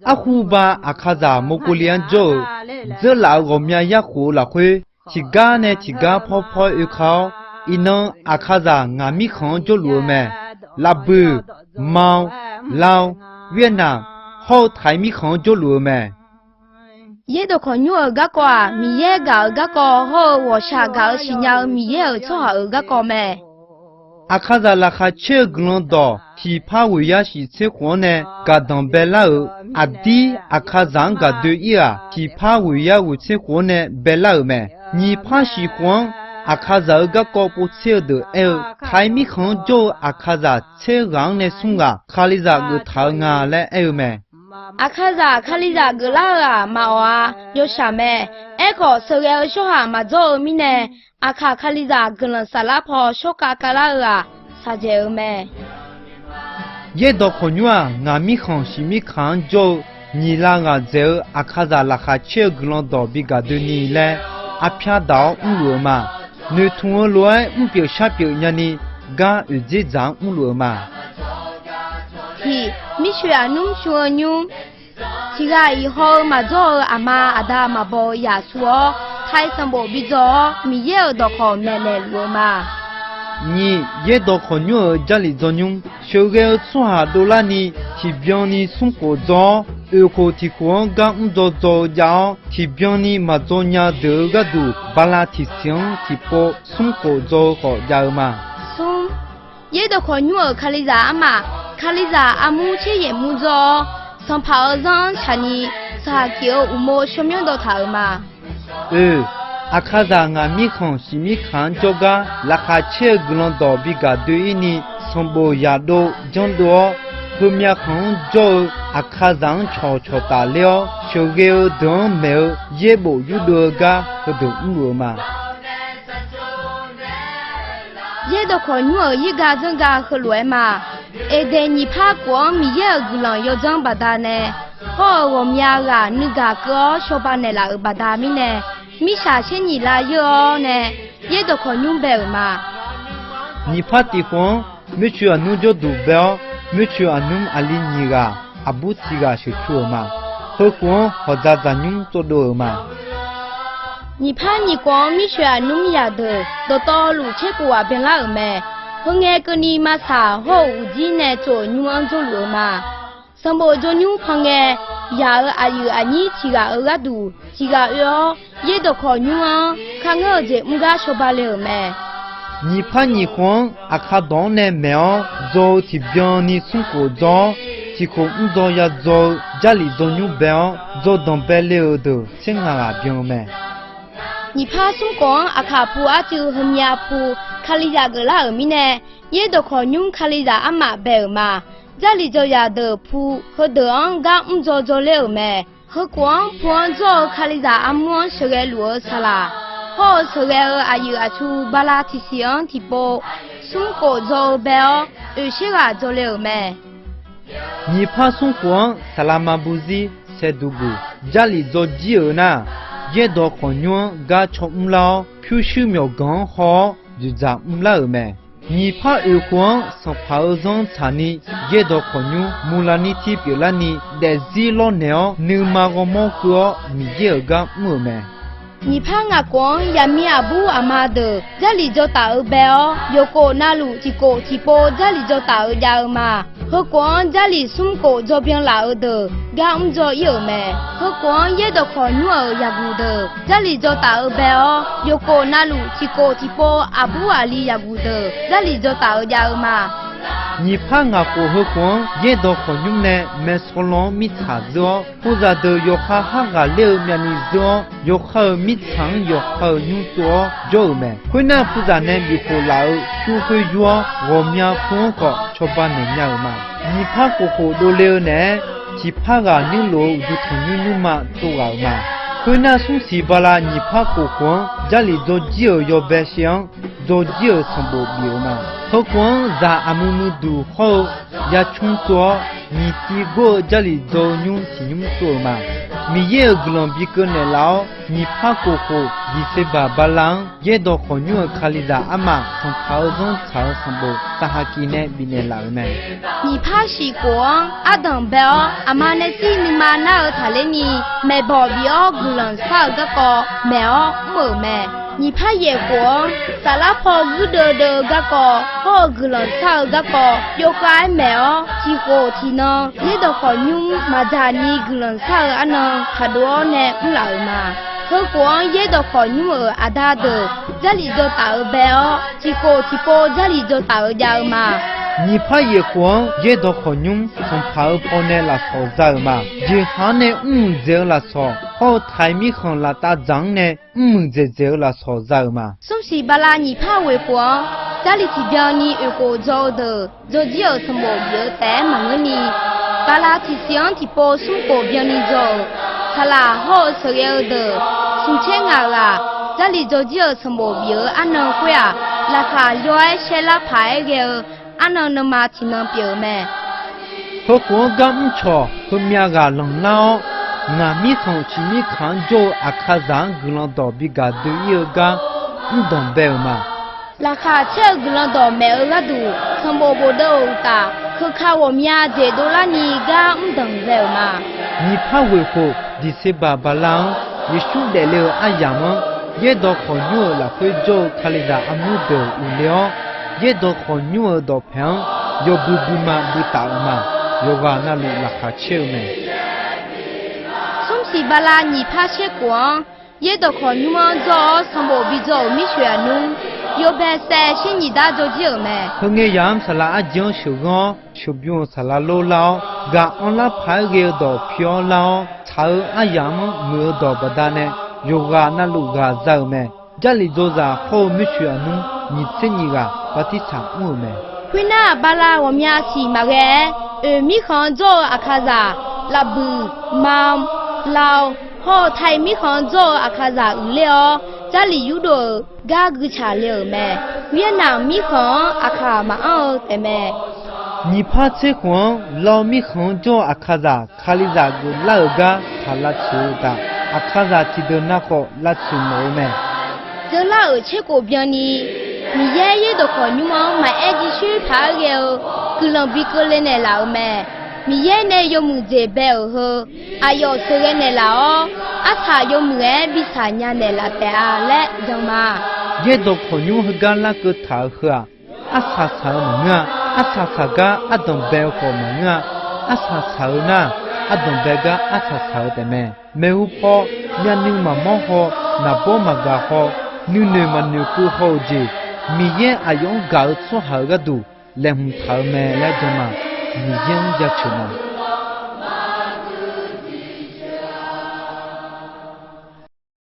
阿胡巴阿卡扎莫古里安州，这老我们也胡了会，几个呢？几个泡泡一烤，一弄阿卡扎俺米康就路咩，拉布、猫、老、越南，好台米康就路咩。也都可女儿个个，米也个个个好，我下个新娘米也做好个个咩？阿卡扎拉卡切格朗道，提帕维亚西切火呢，噶当贝拉尔，阿弟阿卡扎个对伊啊，提帕维亚维切火呢，贝拉尔咩？你怕喜欢阿卡扎个个不切的，台米康就阿卡扎切让呢送啊，卡里扎个头啊来咩？阿卡扎卡里扎个老啊，毛啊，有啥咩？个所有小孩嘛做咪呢？阿卡卡里扎个人沙拉婆小卡卡拉啊，啥子咩？也到可女啊，俺米康西米康就你那个走阿卡扎拉哈切个人到比个对你来，阿偏到路嘛，你同来表下表人呢，噶有这张路嘛？是，米需要弄学牛。其他以后嘛做阿妈阿达嘛不也说，太上不比做，米也都可奶奶路嘛。你也到可女儿家里做牛，小个做下多啦你，提表你送过做，可提过刚做呀，提表你嘛做伢得个度，巴拉提醒提波送过做好呀嘛。送，也都可女儿卡里扎嘛。卡里扎阿母切也母做，上跑上查尼啥叫乌毛小苗都头嘛。阿卡扎俺米康西米康做个，拉卡切格朗道比个对你上波亚多讲多，后面康做阿卡扎悄悄打了，小个都没有也不有多个和都乌嘛。也都可女儿一个整个和来嘛。但你怕光米也个人要长巴达呢？好，我们家个那个小巴呢啦，巴达米呢，米啥些你啦有呢？也都可女白嘛。你怕地方没去啊？弄就杜白，没去啊？弄阿里尼个阿布提个是错嘛？何况好在咱弄做多嘛？你怕你光米去啊？弄呀的，都到路切过啊边啦没？后眼个你嘛啥好无忌呢做牛安做路嘛，上波做牛旁眼，呀阿有阿你几个个度，几个哟，也都靠牛啊，看我这木个说白了没？你怕你慌阿卡当呢没有，做提表你送过做，提可做呀做，家里做牛表，做当白了的，先阿表没？你怕送光阿卡铺阿就和米阿铺。卡里扎个啦尔米呢，也都可用卡里扎阿妈白嘛，家里就要得铺和得昂刚做了没，和光铺做卡里扎阿母是个路啥啦，好是个阿有阿出巴拉提醒提波，送过做白哦，有些个做了没？你怕送光萨拉马布西塞杜布，家里做鸡儿呢，也都可用噶冲老，표시苗刚好。就在拉咩？你怕有光上跑上查你，也到可能木拉你提表拉你，但是老鸟你嘛个毛个，你也个么咩？你怕阿光也米阿布阿妈的，家里就打二百哦，有个那路提个提波，家里就打二家嘛。何况家里送个就变老的，俺做有咩？何况也都可女儿也顾的，家里就打二百哦，有个那路提个提波，阿布阿里也顾的，家里就打二家嘛。你怕我过何况也都可用呢？没说了米茶做，或者都有哈哈个六面的做，有好米肠，有好牛做，做没？可能不然呢，比后老就会做我们风格出版的样嘛。你怕过后都了呢？只怕个你路就同你嘛做好嘛。可能送西巴拉你怕过后家里做鸡儿要白香，做鸡儿从不比嘛。何况在阿姆姆都好，也冲做你第个家里做用是用做嘛？米也个人比个呢老，你怕过后，你是把巴郎也都好用卡里达阿妈从头中朝上部，但还给呢比呢老咩？你怕西光阿等贝哦，阿妈那是你妈那儿他嘞你没保庇哦，个人少个个没哦没咩？你怕夜光，萨拉婆个的个个，好个人少个个，有个没哦，几个天呢？也都好用马扎尼个人少阿呢，他多呢不老嘛。何况也都好用阿达的，这里就打二百哦，几个几波这里就打二家嘛。你怕夜光也都好用，从跑跑呢拉手走嘛，就哈呢走拉手，好台米行拉打仗呢走拉手走嘛。som是巴拉你怕为光，这里是标你有个做的，就只有什么有带嘛个你，巴拉是想去播出个标你做，他啦好所有的，从前啦，这里就只有什么有安能会啊，拉卡有爱些拉牌个。安能马提能表咩？何况刚唔错，和面个冷闹，俺米行去米看就阿卡上个人到比个对一个唔懂白嘛。拉卡车个人到没有个度，从波波都打，可看我面这多拉你个唔懂白嘛。你怕为何？第四爸爸郎，也兄弟了阿样么？也到好牛了会做卡里达阿姆的无聊。也都好牛到平，有不嘛不打嘛，有个那路拉卡车没。som是巴拉你怕车光，也都好牛做，从不比做米血弄，有白菜是你打做酒没？和我样是拉阿江手工，手边是拉老老，个安拉拍个到漂亮，炒阿样没到不大呢，有个那路个走没，这里就是好米血弄，你吃你个。巴蒂查我们。会那巴拉我们要去嘛个？米行做阿卡扎，拉布毛老好台米行做阿卡扎了，这里有多嘎个茶了没？越南米行阿卡嘛奥的没？你怕这款老米行做阿卡扎，卡里扎个老个他拉吃的，阿卡扎提的那个拉吃没没？这老吃过边呢？你爷爷都看你们买一只水爬个，个人比个人的老咩？你爷呢有木这背后，啊有这个呢老，啊他有木哎比啥人的老的啊来懂吗？也都看你们个那个头喝，啊啥啥么啊，啊啥啥个啊东北好么啊，啊啥啥呢，啊东北个啊啥啥的咩？没有跑，年龄嘛么好，那波嘛个好，女嘛女个好的。米也阿用搞出好个度，连头没来着嘛，米也要出嘛。